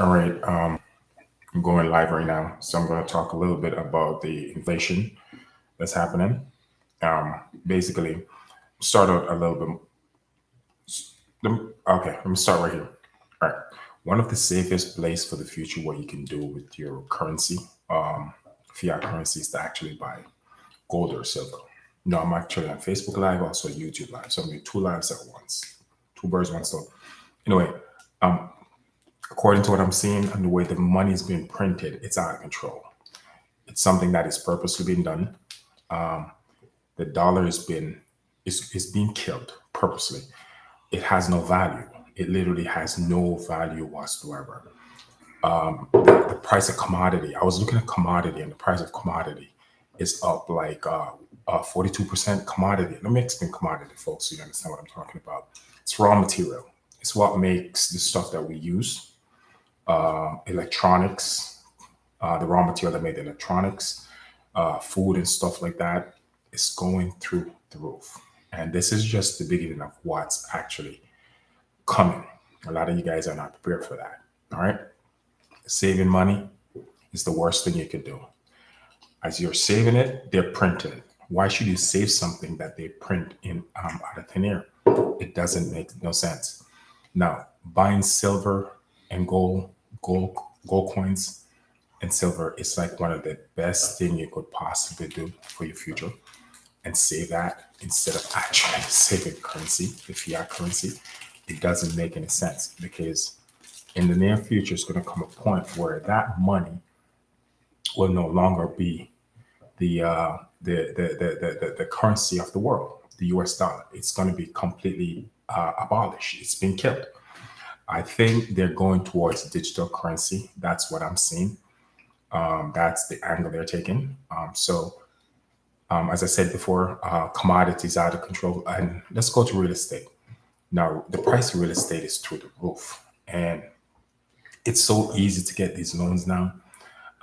All right, I'm going live right now, so I'm going to talk a little bit about the inflation that's happening. Basically, start out a little bit. Okay, let me start right here. All right, one of the safest place for the future, what you can do with your currency, fiat currency, is to actually buy gold or silver. No, I'm actually on Facebook Live, also YouTube Live, so I'm doing two lives at once, two birds, one stone. Anyway, according to what I'm seeing and the way the money is being printed, it's out of control. It's something that is purposely being done. The dollar is being killed purposely. It has no value. It literally has no value whatsoever. The price of commodity. I was looking at commodity, and the price of commodity is up like 42% commodity. Let me explain commodity, folks, so you understand what I'm talking about. It's raw material. It's what makes the stuff that we use, electronics, the raw material that made the electronics, food and stuff like that is going through the roof. And this is just the beginning of what's actually coming. A lot of you guys are not prepared for that. All right. Saving money is the worst thing you could do. As you're saving it, they're printing it. Why should you save something that they print in out of thin air? It doesn't make no sense. Now, buying silver and gold coins and silver is like one of the best thing you could possibly do for your future, and save that instead of actually saving currency, the fiat currency. It doesn't make any sense because in the near future, it's going to come a point where that money will no longer be the currency of the world, the US dollar. It's going to be completely abolished. It's been killed. I think they're going towards digital currency. That's what I'm seeing. That's the angle they're taking. As I said before, commodities out of control. And let's go to real estate. Now, the price of real estate is through the roof, and it's so easy to get these loans now.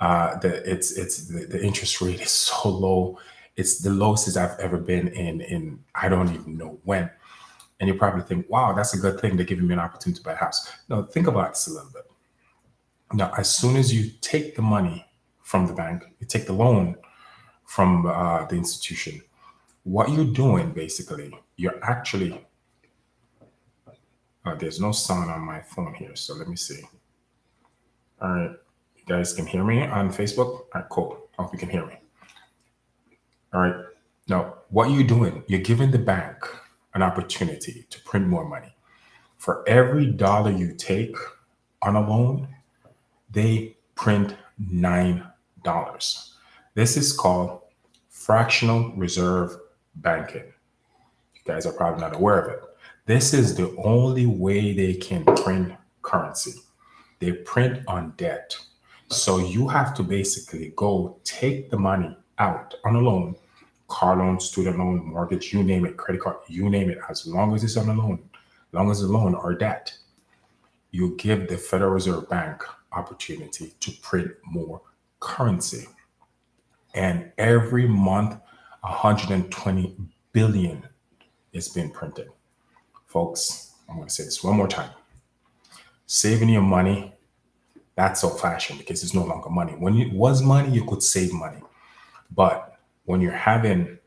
The interest rate is so low. It's the lowest I've ever been in I don't even know when. And you probably think, wow, that's a good thing. They're giving me an opportunity to buy a house. No, think about this a little bit. Now, as soon as you take the money from the bank, you take the loan from the institution, what you're doing basically, you're actually, there's no sound on my phone here. So let me see. All right. You guys can hear me on Facebook? All right, cool. Hope you can hear me. All right. Now, what you're doing, you're giving the bank an opportunity to print more money. For every dollar you take on a loan, they print $9. This is called fractional reserve banking. You guys are probably not aware of it. This is the only way they can print currency. They print on debt. So you have to basically go take the money out on a loan, car loan, student loan, mortgage, you name it, credit card, you name it, as long as it's on a loan, as long as it's a loan or debt, you give the Federal Reserve Bank opportunity to print more currency. And every month, 120 billion is being printed. Folks, I'm going to say this one more time. Saving your money, that's old fashioned because it's no longer money. When it was money, you could save money. But when you're having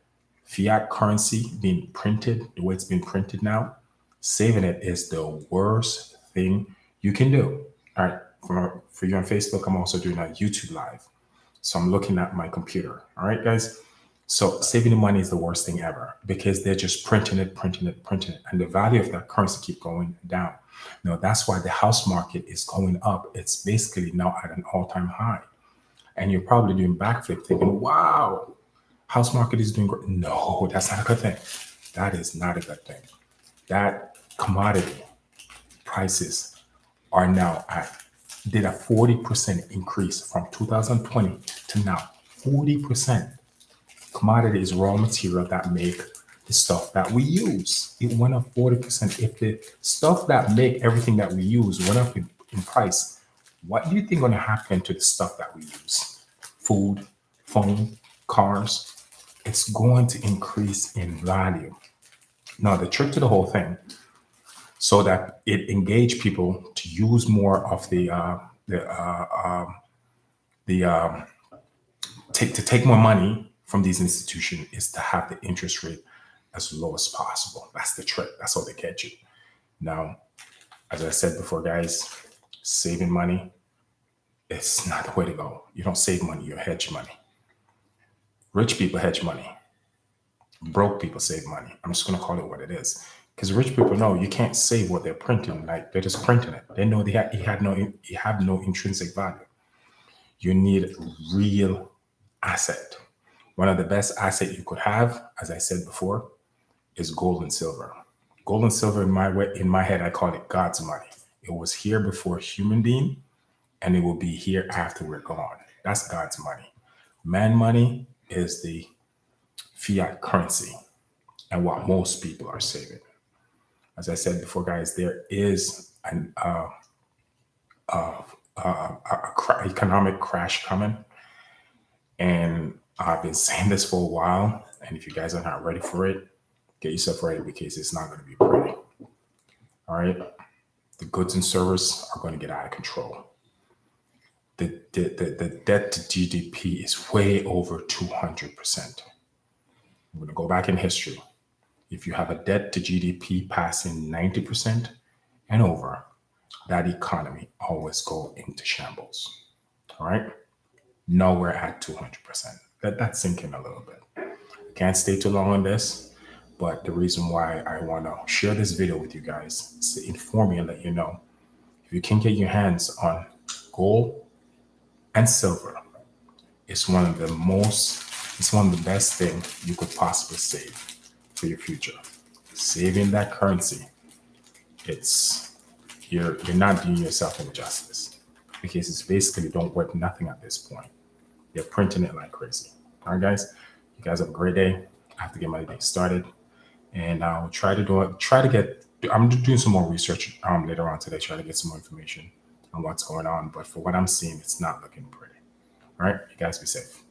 fiat currency being printed the way it's being printed now, saving it is the worst thing you can do. All right. For you on Facebook, I'm also doing a YouTube live. So I'm looking at my computer. All right, guys. So saving the money is the worst thing ever because they're just printing it. And the value of that currency keep going down. Now, that's why the house market is going up. It's basically now at an all-time high. And you're probably doing backflip thinking, wow, house market is doing great. No, that's not a good thing. That is not a good thing. That commodity prices are now did a 40% increase from 2020 to now. 40%. Commodity is raw material that make the stuff that we use. It went up 40%. If the stuff that make everything that we use went up in price, what do you think going to happen to the stuff that we use? Food, phone, cars. It's going to increase in value. Now, the trick to the whole thing, so that it engage people to use more of the to take more money from these institutions is to have the interest rate as low as possible. That's the trick. That's how they catch you. Now, as I said before, guys, saving money, it's not the way to go. You don't save money, you hedge money. Rich people hedge money. Broke people save money. I'm just going to call it what it is. Because rich people know you can't save what they're printing. Like, they're just printing it. They know you have no intrinsic value. You need real asset. One of the best assets you could have, as I said before, is gold and silver. Gold and silver, in my head, I call it God's money. It was here before human being, and it will be here after we're gone. That's God's money. Man money is the fiat currency and what most people are saving. As I said before, guys, there is an economic crash coming. And I've been saying this for a while. And if you guys are not ready for it, get yourself ready, because it's not going to be pretty. All right. The goods and services are going to get out of control. The debt to GDP is way over 200%. I'm going to go back in history. If you have a debt to GDP passing 90% and over, that economy always go into shambles. All right. Nowhere at 200%. Let that sink in a little bit. I can't stay too long on this, but the reason why I want to share this video with you guys is to inform you and let you know, if you can get your hands on gold and silver, it's one of the best things you could possibly save for your future. Saving that currency, you're not doing yourself injustice, because it's basically don't worth nothing at this point. They're printing it like crazy. All right, guys. You guys have a great day. I have to get my day started, and I'll try to get. I'm doing some more research later on today, try to get some more information on what's going on. But for what I'm seeing, it's not looking pretty. All right, you guys be safe.